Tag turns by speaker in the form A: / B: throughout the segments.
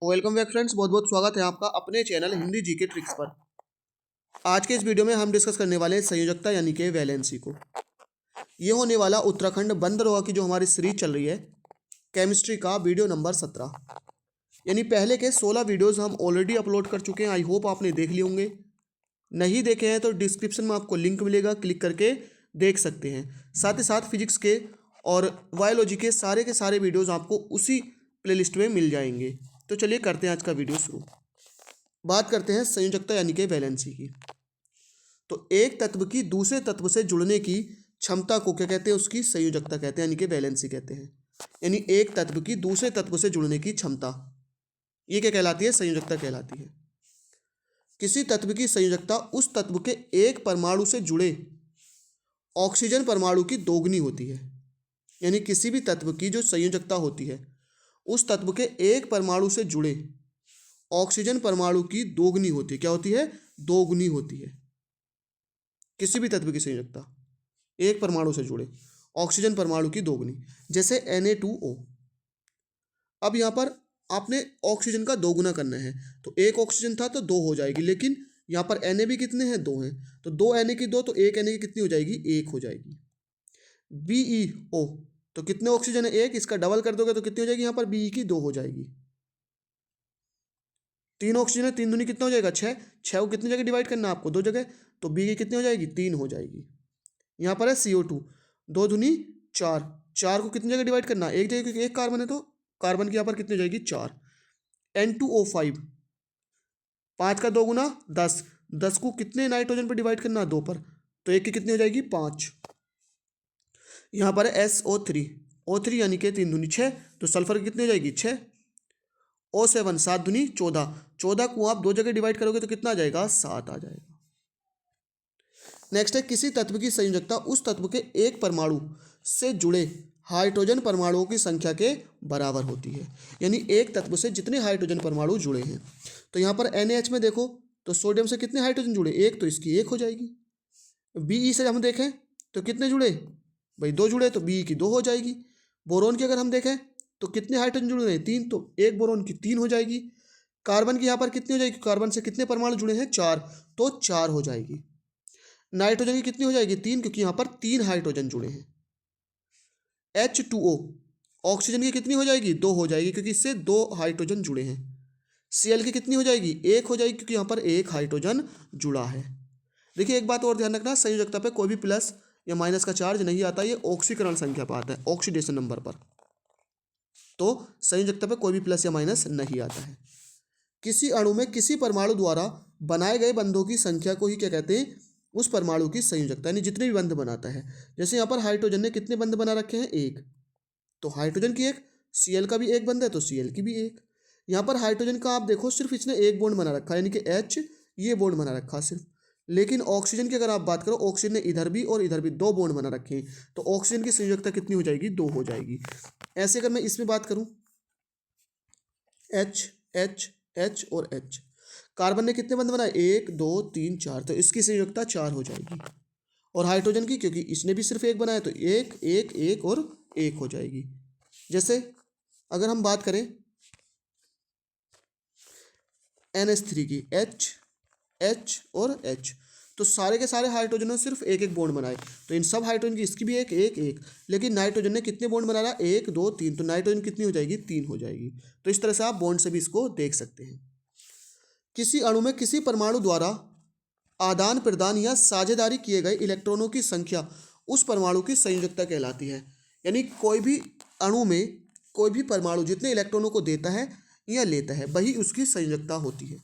A: Welcome back friends, बहुत बहुत स्वागत है आपका अपने चैनल हिंदी जीके ट्रिक्स पर। आज के इस वीडियो में हम डिस्कस करने वाले हैं संयोजकता यानी कि वैलेंसी को। ये होने वाला उत्तराखंड बंदरगाह की जो हमारी सीरीज चल रही है केमिस्ट्री का वीडियो नंबर 17, यानी पहले के 16 वीडियोस हम ऑलरेडी अपलोड कर चुके हैं। आई होप आपने देख लिए होंगे। नहीं देखे हैं तो डिस्क्रिप्शन में आपको लिंक मिलेगा, क्लिक करके देख सकते हैं। साथ ही साथ फिजिक्स के और बायोलॉजी के सारे वीडियोज़ आपको उसी प्लेलिस्ट में मिल जाएंगे। तो चलिए करते हैं आज का वीडियो शुरू। बात करते हैं संयोजकता यानी कि वैलेंसी की। तो एक तत्व की दूसरे तत्व से जुड़ने की क्षमता को क्या कहते हैं? उसकी संयोजकता कहते हैं, यानी कि वैलेंसी कहते हैं। यानी एक तत्व की दूसरे तत्व से जुड़ने की क्षमता, ये क्या कहलाती है? संयोजकता कहलाती है। किसी तत्व की संयोजकता उस तत्व के एक परमाणु से जुड़े ऑक्सीजन परमाणु की दोगुनी होती है। यानी किसी भी तत्व की जो संयोजकता होती है उस तत्व के एक परमाणु से जुड़े ऑक्सीजन परमाणु की दोगुनी होती है। क्या होती है? दोगुनी होती है। किसी भी तत्व की संयोजकता एक परमाणु से जुड़े ऑक्सीजन परमाणु की दोगुनी, जैसे Na2O। अब यहाँ पर आपने ऑक्सीजन का दोगुना करना है, तो एक ऑक्सीजन था तो दो हो जाएगी, लेकिन यहाँ पर Na भी कितने हैं? दो हैं, तो दो Na की दो, तो एक Na की कितनी हो जाएगी? एक हो जाएगी। BeO, तो कितने ऑक्सीजन है? एक, इसका डबल कर दोगे तो कितनी हो जाएगी? यहाँ पर Be की दो हो जाएगी। तीन ऑक्सीजन है, तीन दूनी कितना हो जाएगा? छः। छः को कितनी जगह डिवाइड करना है आपको? दो जगह, तो बी की कितनी हो जाएगी? तीन हो जाएगी। यहाँ पर है CO2, दो दूनी चार, चार को कितनी जगह डिवाइड करना है? एक जगह, क्योंकि एक कार्बन है तो कार्बन की यहाँ पर कितनी हो जाएगी? चार। N2O5, पाँच का दो गुना 10, 10 को कितने नाइट्रोजन पर डिवाइड करना है? दो पर, तो एक की कितनी हो जाएगी? पाँच। यहाँ पर है SO3, O3 यानी कि तीन दूनी छः, तो सल्फर की कितनी हो जाएगी? छः। O7, सात दूनी 14, 14 को आप दो जगह डिवाइड करोगे तो कितना आ जाएगा? 7 आ जाएगा। नेक्स्ट है, किसी तत्व की संयोजकता उस तत्व के एक परमाणु से जुड़े हाइड्रोजन परमाणुओं की संख्या के बराबर होती है। यानी एक तत्व से जितने हाइड्रोजन परमाणु जुड़े हैं, तो यहाँ पर NaH में देखो तो सोडियम से कितने हाइड्रोजन जुड़े? एक, तो इसकी एक हो जाएगी। Be से हम देखें तो कितने जुड़े भाई? दो जुड़े, तो Be की दो हो जाएगी। बोरोन की अगर हम देखें तो कितने हाइड्रोजन जुड़े हैं? तीन, तो एक बोरोन की तीन हो जाएगी। कार्बन की यहाँ पर कितनी हो जाएगी? कार्बन से कितने परमाणु जुड़े हैं? चार, तो चार हो जाएगी। नाइट्रोजन की कितनी हो जाएगी? तीन, क्योंकि यहाँ पर तीन हाइड्रोजन जुड़े हैं। H2O, ऑक्सीजन की कितनी हो जाएगी? दो हो जाएगी, क्योंकि इससे दो हाइड्रोजन जुड़े हैं। Cl की कितनी हो जाएगी? एक हो जाएगी, क्योंकि यहाँ पर एक हाइड्रोजन जुड़ा है। देखिए एक बात और ध्यान रखना, संयोजकता पे कोई भी प्लस या माइनस का चार्ज नहीं आता, ये ऑक्सीकरण संख्या पर आता है, ऑक्सीडेशन नंबर पर। तो संयोजकता पे कोई भी प्लस या माइनस नहीं आता है। किसी अणु में किसी परमाणु द्वारा बनाए गए बंधों की संख्या को ही क्या कहते हैं? उस परमाणु की संयोजकता, यानी जितने भी बंध बनाता है। जैसे यहाँ पर हाइड्रोजन ने कितने बंध बना रखे हैं? एक, तो हाइड्रोजन की एक, Cl का भी एक बंध है तो Cl की भी एक। यहाँ पर हाइड्रोजन का आप देखो सिर्फ इसने एक बॉन्ड बना रखा है, यानी कि H, ये बॉन्ड बना रखा सिर्फ। लेकिन ऑक्सीजन की अगर आप बात करो, ऑक्सीजन ने इधर भी और इधर भी दो बॉन्ड बना रखे हैं, तो ऑक्सीजन की संयोजकता कितनी हो जाएगी? दो हो जाएगी। ऐसे अगर मैं इसमें बात करूं, H, H, H और H, कार्बन ने कितने बंध बनाए? एक, दो, तीन, चार, तो इसकी संयोजकता चार हो जाएगी। और हाइड्रोजन की, क्योंकि इसने भी सिर्फ एक बनाया, तो एक, एक, एक और एक हो जाएगी। जैसे अगर हम बात करें NH3 की, H, H और H, तो सारे के सारे हाइड्रोजन ने सिर्फ एक एक बॉन्ड बनाए, तो इन सब हाइड्रोजन की इसकी भी एक, एक, एक। लेकिन नाइट्रोजन ने कितने बॉन्ड बनाया? एक, दो, तीन, तो नाइट्रोजन कितनी हो जाएगी? तीन हो जाएगी। तो इस तरह से आप बॉन्ड से भी इसको देख सकते हैं। किसी अणु में किसी परमाणु द्वारा आदान प्रदान या साझेदारी किए गए इलेक्ट्रॉनों की संख्या उस परमाणु की संयोजकता कहलाती है। यानी कोई भी अणु में कोई भी परमाणु जितने इलेक्ट्रॉनों को देता है या लेता है, वही उसकी संयोजकता होती है।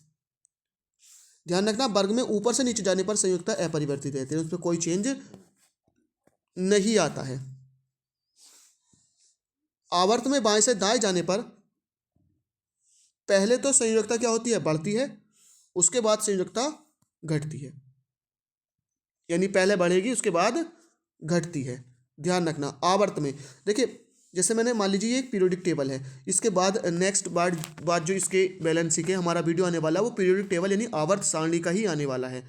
A: ध्यान रखना, वर्ग में ऊपर से नीचे जाने पर संयोजकता अपरिवर्तित रहती है, उसमें कोई चेंज नहीं आता है। आवर्त में बाएं से दाएं जाने पर पहले तो संयोजकता क्या होती है? बढ़ती है, उसके बाद संयोजकता घटती है। यानी पहले बढ़ेगी, उसके बाद घटती है। ध्यान रखना आवर्त में। देखिए जैसे मैंने मान लीजिए एक पीरियोडिक टेबल है, इसके बाद नेक्स्ट बात जो इसके बैलेंसी के हमारा वीडियो आने वाला है वो पीरियोडिक टेबल यानी आवर्त सारणी का ही आने वाला है।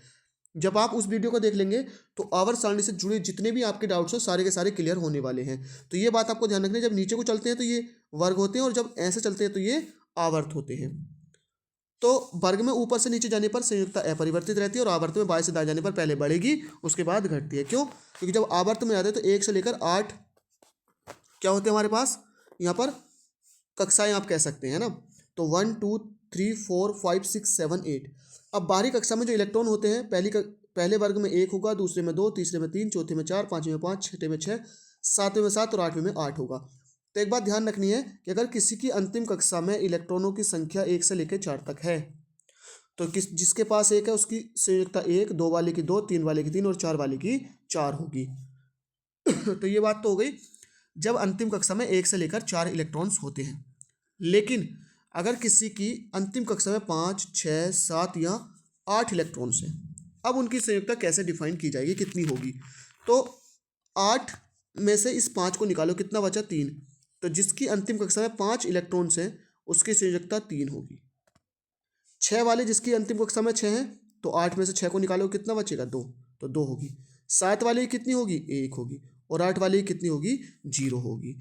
A: जब आप उस वीडियो को देख लेंगे तो आवर्त सारणी से जुड़े जितने भी आपके डाउट्स हो सारे के सारे क्लियर होने वाले हैं। तो ये बात आपको ध्यान रखनी है, जब नीचे को चलते हैं तो ये वर्ग होते हैं और जब ऐसे चलते हैं तो ये आवर्त होते हैं। तो वर्ग में ऊपर से नीचे जाने पर संयुक्ता अपरिवर्तित रहती है और आवर्त में बाएं से दाएं जाने पर पहले बढ़ेगी उसके बाद घटती है। क्यों? क्योंकि जब आवर्त में जाते हैं तो 1 से लेकर 8 क्या होते हैं हमारे पास यहाँ पर कक्षाएं आप कह सकते हैं ना। तो 1 2 3 4 5 6 7 8। अब बाहरी कक्षा में जो इलेक्ट्रॉन होते हैं पहले वर्ग में 1 होगा, दूसरे में 2, तीसरे में 3, चौथे में 4, पांचवें में 5, छठे में 6, सातवें में 7 और आठवें में 8 होगा। तो एक बात ध्यान रखनी है कि अगर किसी की अंतिम कक्षा में इलेक्ट्रॉनों की संख्या 1 से लेकर 4 तक है तो जिसके पास 1 है उसकी संयुक्ता 1, 2 वाले की 2, 3 वाले की 3 और 4 वाले की 4 होगी। तो ये बात तो हो गई जब अंतिम कक्षा में 1 से लेकर 4 इलेक्ट्रॉन्स होते हैं। लेकिन अगर किसी की अंतिम कक्षा में 5, 6, 7 या 8 इलेक्ट्रॉन्स हैं, अब उनकी संयुक्ता कैसे डिफाइन की जाएगी, कितनी होगी? तो 8 में से इस 5 को निकालो, कितना बचा? 3। तो जिसकी अंतिम कक्षा में 5 इलेक्ट्रॉन्स हैं उसकी संयुक्ता 3 होगी। 6 वाले जिसकी अंतिम कक्षा में 6 हैं तो 8 में से 6 को निकालो, कितना बचेगा? 2। तो 2 होगी। 7 वाले की कितनी होगी? 1 होगी। और 8 वाले की कितनी होगी? 0 होगी।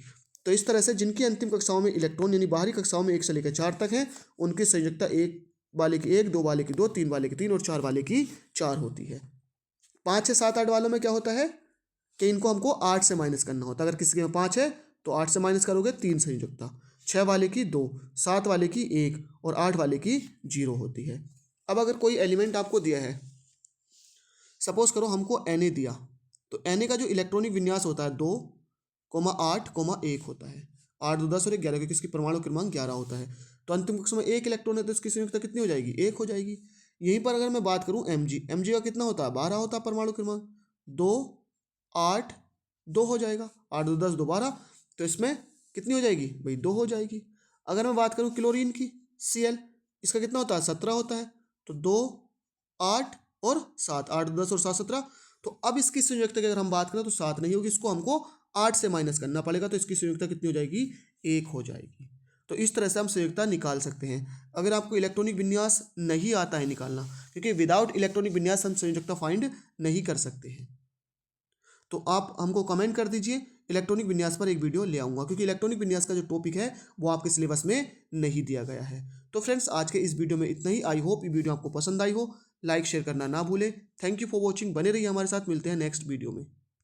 A: तो इस तरह से जिनकी अंतिम कक्षाओं में इलेक्ट्रॉन यानी बाहरी कक्षाओं में 1 से लेकर 4 तक है उनकी संयुक्ता 1 वाले की 1, 2 वाले की 2, 3 वाले की 3 और 4 वाले की 4 होती है। 5 से 7 8 वालों में क्या होता है कि इनको हमको 8 से माइनस करना होता है। अगर किसी में 5 है तो 8 से माइनस करोगे 3 संयुक्ता, 6 वाले की 2, 7 वाले की 1 और 8 वाले की 0 होती है। अब अगर कोई एलिमेंट आपको दिया है, सपोज करो हमको Na दिया, तो Na का जो इलेक्ट्रॉनिक विन्यास होता है 2, 8, 1 होता है। 8 2 10 और 11 क्योंकि इसकी परमाणु क्रमांक 11 होता है। तो अंतिम कक्षा में 1 इलेक्ट्रॉन है तो इसकी संयुक्ता कितनी हो जाएगी? 1 हो जाएगी। यहीं पर अगर मैं बात करूं Mg का कितना होता है? 12 होता है परमाणु क्रमांक। 2 8 2 हो जाएगा। 8 2 10 2 12, तो इसमें कितनी हो जाएगी भाई? 2 हो जाएगी। अगर मैं बात करूं क्लोरीन की Cl, इसका कितना होता है? 17 होता है। तो 2 8 और 7, 8 10 और 7 17। तो अब इसकी संयुक्ता की अगर हम बात करें तो 7 नहीं होगी, इसको हमको 8 से माइनस करना पड़ेगा। तो इसकी संयुक्ता कितनी हो जाएगी? 1 हो जाएगी। तो इस तरह से हम संयुक्ता निकाल सकते हैं अगर आपको इलेक्ट्रॉनिक विन्यास नहीं आता है निकालना, क्योंकि विदाउट इलेक्ट्रॉनिक विन्यास हम संयुक्ता फाइंड नहीं कर सकते हैं। तो आप हमको कमेंट कर दीजिए, इलेक्ट्रॉनिक विन्यास पर एक वीडियो ले आऊँगा, क्योंकि इलेक्ट्रॉनिक विन्यास का जो टॉपिक है वो आपके सिलेबस में नहीं दिया गया है। तो फ्रेंड्स आज के इस वीडियो में इतना ही। आई होप ये वीडियो आपको पसंद आई हो। लाइक शेयर करना ना भूलें। Thank you for watching. बने रहिए हमारे साथ, मिलते हैं नेक्स्ट वीडियो में।